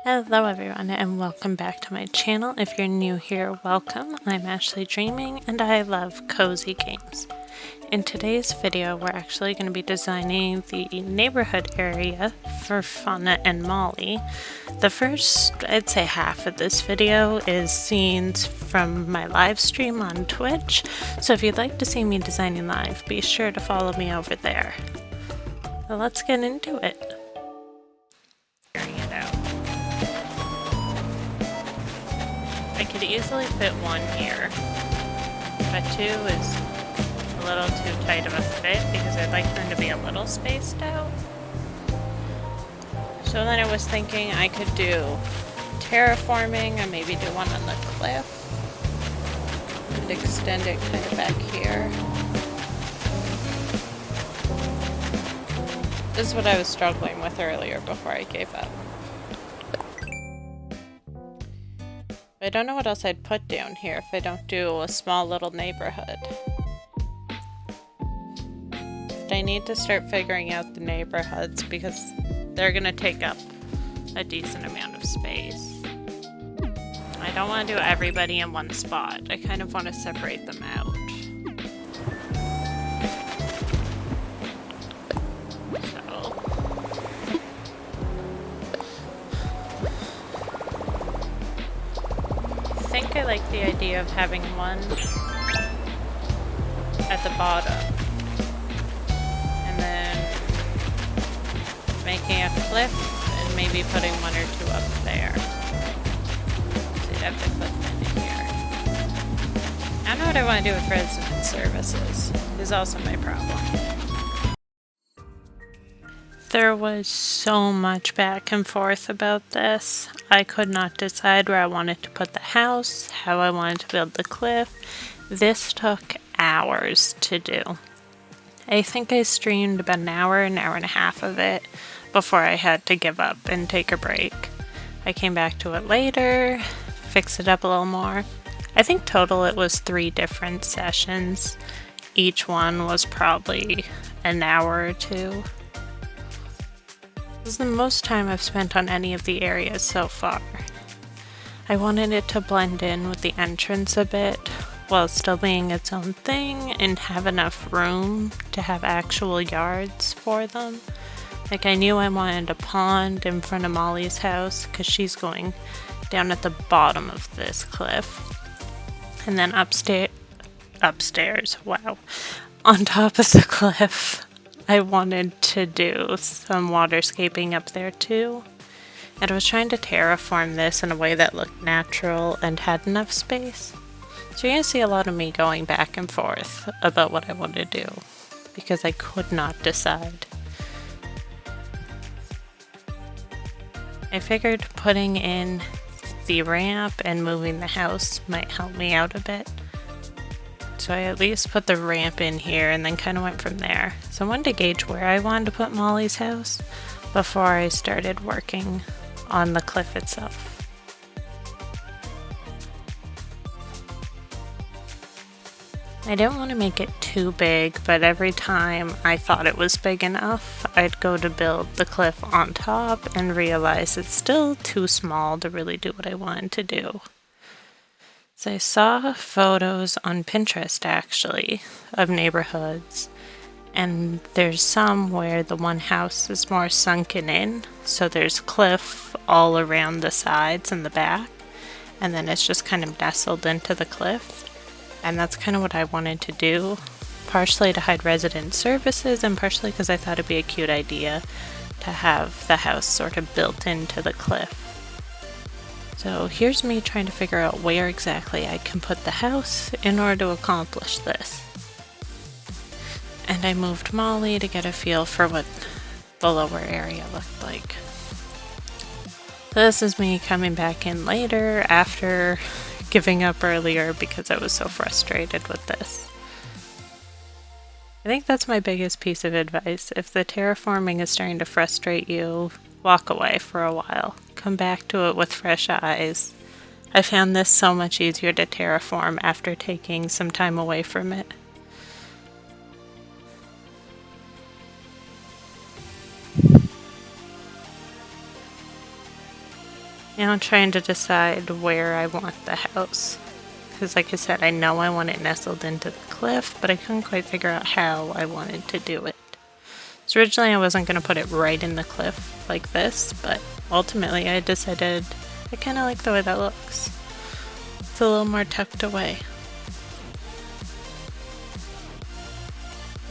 Hello everyone and welcome back to my channel. If you're new here, welcome. I'm Ashley Dreaming and I love cozy games. In today's video, we're actually going to be designing the neighborhood area for Fauna and Molly. The first, I'd say half of this video is scenes from my live stream on Twitch. So if you'd like to see me designing live, be sure to follow me over there. Well, let's get into it. I could easily fit one here, but two is a little too tight of a fit because I'd like them to be a little spaced out. So then I was thinking I could do terraforming and maybe do one on the cliff and extend it kind of back here. This is what I was struggling with earlier before I gave up. I don't know what else I'd put down here if I don't do a small little neighborhood. But I need to start figuring out the neighborhoods because they're gonna take up a decent amount of space. I don't want to do everybody in one spot. I kind of want to separate them out. I think I like the idea of having one at the bottom and then making a cliff and maybe putting one or two up there. So you'd have the cliff in here. I don't know what I want to do with resident services is also my problem. There was so much back and forth about this. I could not decide where I wanted to put the house, how I wanted to build the cliff. This took hours to do. I think I streamed about an hour and a half of it before I had to give up and take a break. I came back to it later, fixed it up a little more. I think total it was 3 different sessions. Each one was probably an hour or 2. This is the most time I've spent on any of the areas so far. I wanted it to blend in with the entrance a bit while still being its own thing and have enough room to have actual yards for them. Like I knew I wanted a pond in front of Molly's house because she's going down at the bottom of this cliff. And then upstairs, wow, on top of the cliff. I wanted to do some waterscaping up there too, and I was trying to terraform this in a way that looked natural and had enough space. So you're going to see a lot of me going back and forth about what I want to do, because I could not decide. I figured putting in the ramp and moving the house might help me out a bit. So I at least put the ramp in here and then kind of went from there. So I wanted to gauge where I wanted to put Molly's house before I started working on the cliff itself. I didn't want to make it too big, but every time I thought it was big enough, I'd go to build the cliff on top and realize it's still too small to really do what I wanted to do. So I saw photos on Pinterest actually of neighborhoods, and there's some where the one house is more sunken in, so there's cliff all around the sides and the back, and then it's just kind of nestled into the cliff. And that's kind of what I wanted to do, partially to hide resident services and partially because I thought it'd be a cute idea to have the house sort of built into the cliff. So here's me trying to figure out where exactly I can put the house in order to accomplish this. And I moved Molly to get a feel for what the lower area looked like. This is me coming back in later after giving up earlier because I was so frustrated with this. I think that's my biggest piece of advice. If the terraforming is starting to frustrate you, walk away for a while. Come back to it with fresh eyes. I found this so much easier to terraform after taking some time away from it. Now I'm trying to decide where I want the house. Because like I said, I know I want it nestled into the cliff, but I couldn't quite figure out how I wanted to do it. So originally I wasn't going to put it right in the cliff like this, but ultimately I decided I kind of like the way that looks. It's a little more tucked away.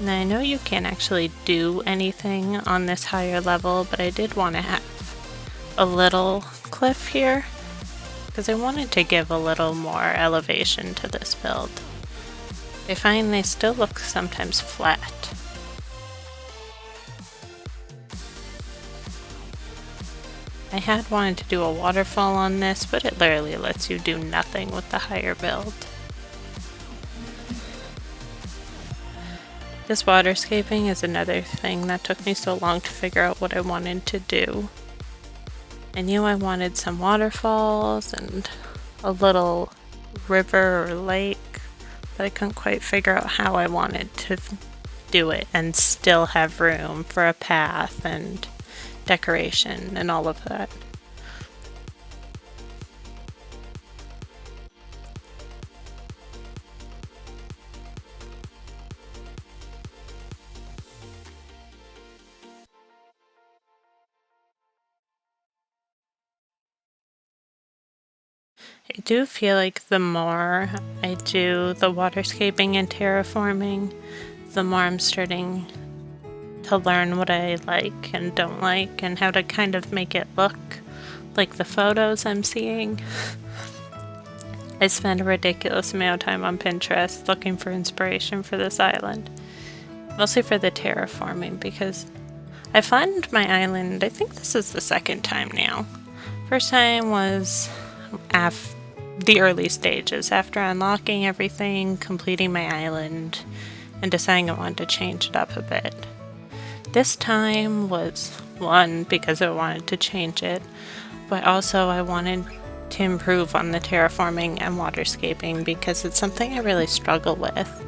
Now I know you can't actually do anything on this higher level, but I did want to have a little cliff here because I wanted to give a little more elevation to this build. I find they still look sometimes flat. I had wanted to do a waterfall on this, but it literally lets you do nothing with the higher build. This waterscaping is another thing that took me so long to figure out what I wanted to do. I knew I wanted some waterfalls and a little river or lake, but I couldn't quite figure out how I wanted to do it and still have room for a path and decoration and all of that. I do feel like the more I do the waterscaping and terraforming, the more I'm starting to learn what I like and don't like and how to kind of make it look like the photos I'm seeing. I spend a ridiculous amount of time on Pinterest looking for inspiration for this island, mostly for the terraforming because I find my island, I think this is the second time now. First time was the early stages, after unlocking everything, completing my island, and deciding I wanted to change it up a bit. This time was, one, because I wanted to change it, but also I wanted to improve on the terraforming and waterscaping because it's something I really struggle with,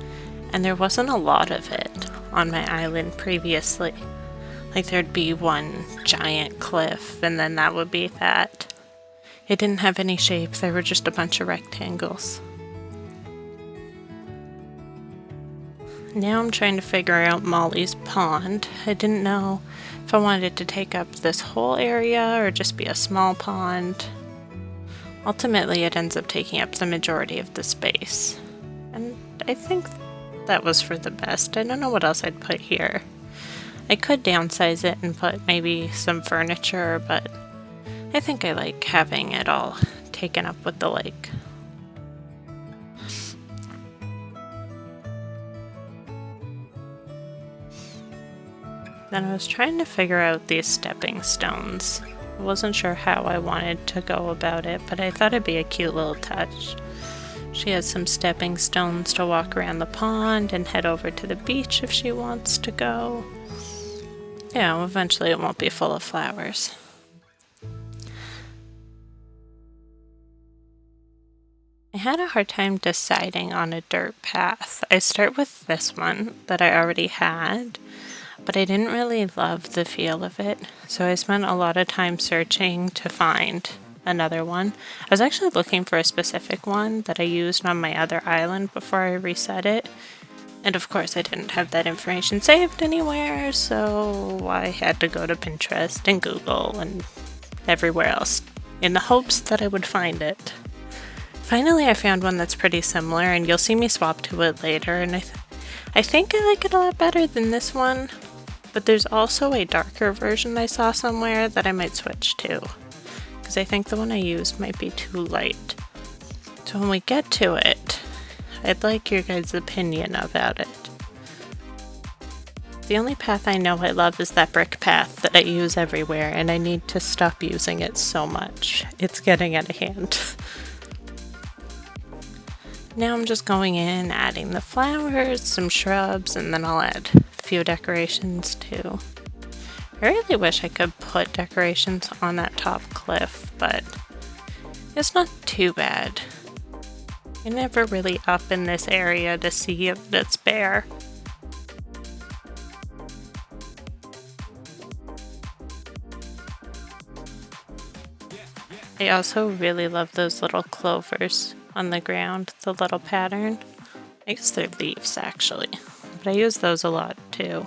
and there wasn't a lot of it on my island previously. Like there'd be one giant cliff, and then that would be that. It didn't have any shapes, there were just a bunch of rectangles. Now I'm trying to figure out Molly's pond. I didn't know if I wanted it to take up this whole area or just be a small pond. Ultimately, it ends up taking up the majority of the space. And I think that was for the best. I don't know what else I'd put here. I could downsize it and put maybe some furniture, but I think I like having it all taken up with the lake. Then I was trying to figure out these stepping stones. I wasn't sure how I wanted to go about it, but I thought it'd be a cute little touch. She has some stepping stones to walk around the pond and head over to the beach if she wants to go. Yeah, eventually it won't be full of flowers. I had a hard time deciding on a dirt path. I start with this one that I already had, but I didn't really love the feel of it, so I spent a lot of time searching to find another one. I was actually looking for a specific one that I used on my other island before I reset it, and of course I didn't have that information saved anywhere, so I had to go to Pinterest and Google and everywhere else in the hopes that I would find it. Finally, I found one that's pretty similar, and you'll see me swap to it later, and I think I like it a lot better than this one, but there's also a darker version I saw somewhere that I might switch to, because I think the one I used might be too light. So when we get to it, I'd like your guys' opinion about it. The only path I know I love is that brick path that I use everywhere, and I need to stop using it so much. It's getting out of hand. Now I'm just going in, adding the flowers, some shrubs, and then I'll add a few decorations too. I really wish I could put decorations on that top cliff, but it's not too bad. You're never really up in this area to see if it's bare. I also really love those little clovers on the ground, the little pattern. I guess they're leaves actually, but I use those a lot too.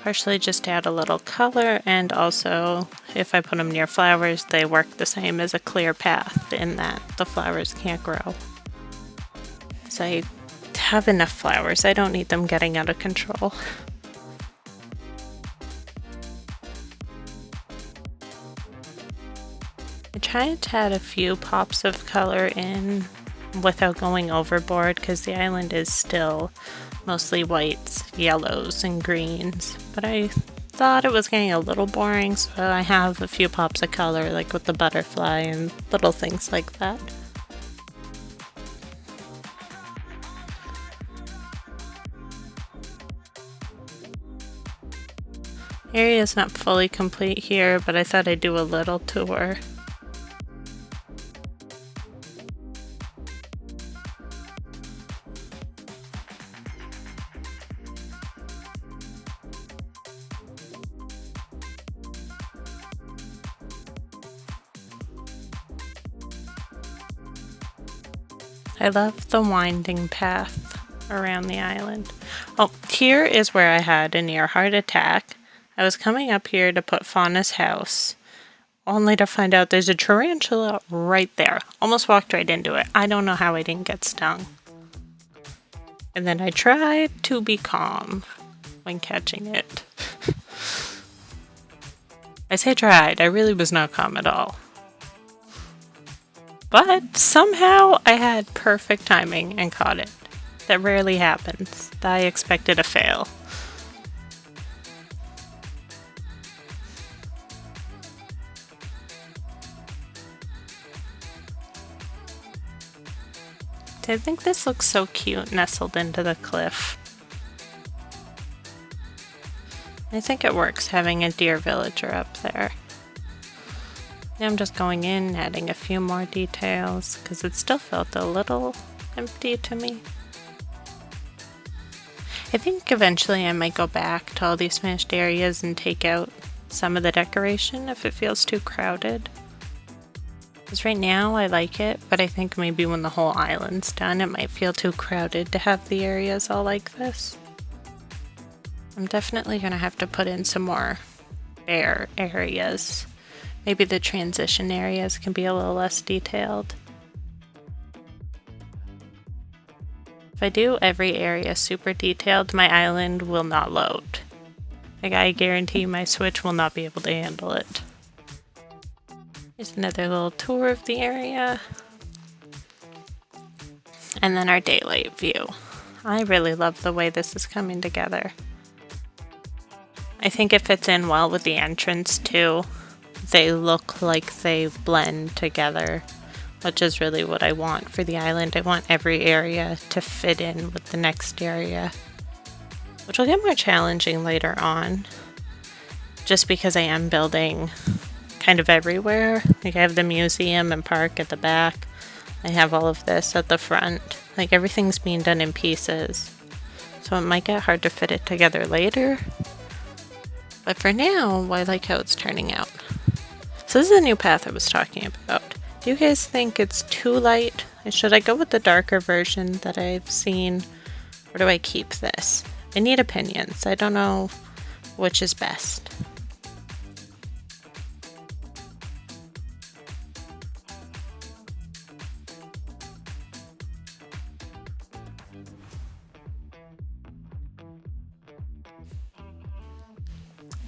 Partially just to add a little color, and also if I put them near flowers, they work the same as a clear path in that the flowers can't grow. So I have enough flowers, I don't need them getting out of control. I tried to add a few pops of color in without going overboard because the island is still mostly whites, yellows, and greens, but I thought it was getting a little boring, so I have a few pops of color like with the butterfly and little things like that. Area is not fully complete here, but I thought I'd do a little tour. I love the winding path around the island. Oh, here is where I had a near heart attack. I was coming up here to put Fauna's house, only to find out there's a tarantula right there. Almost walked right into it. I don't know how I didn't get stung. And then I tried to be calm when catching it. I say tried, I really was not calm at all. But somehow I had perfect timing and caught it. That rarely happens. I expected a fail. I think this looks so cute nestled into the cliff. I think it works having a deer villager up there. Now I'm just going in, adding a few more details, because it still felt a little empty to me. I think eventually I might go back to all these finished areas and take out some of the decoration if it feels too crowded. Because right now I like it, but I think maybe when the whole island's done it might feel too crowded to have the areas all like this. I'm definitely going to have to put in some more bare areas. Maybe the transition areas can be a little less detailed. If I do every area super detailed, my island will not load. Like, I guarantee my Switch will not be able to handle it. Here's another little tour of the area. And then our daylight view. I really love the way this is coming together. I think it fits in well with the entrance too. They look like they blend together, which is really what I want for the island. I want every area to fit in with the next area, which will get more challenging later on, just because I am building kind of everywhere. Like, I have the museum and park at the back. I have all of this at the front. Like, everything's being done in pieces, so it might get hard to fit it together later. But for now, I like how it's turning out. So this is the new path I was talking about. Do you guys think it's too light? Should I go with the darker version that I've seen? Or do I keep this? I need opinions. I don't know which is best.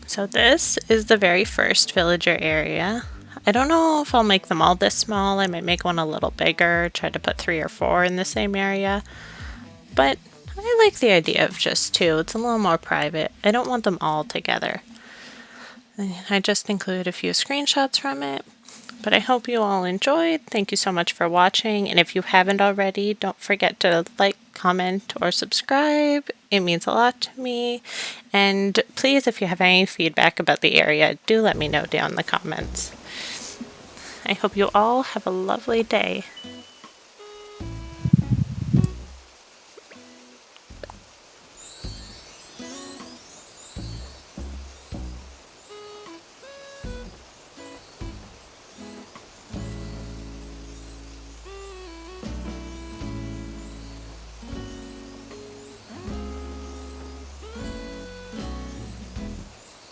So this is the very first villager area. I don't know if I'll make them all this small. I might make one a little bigger, try to put 3 or 4 in the same area. But I like the idea of just 2. It's a little more private. I don't want them all together. I just included a few screenshots from it. But I hope you all enjoyed. Thank you so much for watching. And if you haven't already, don't forget to like, comment, or subscribe. It means a lot to me. And please, if you have any feedback about the area, do let me know down in the comments. I hope you all have a lovely day.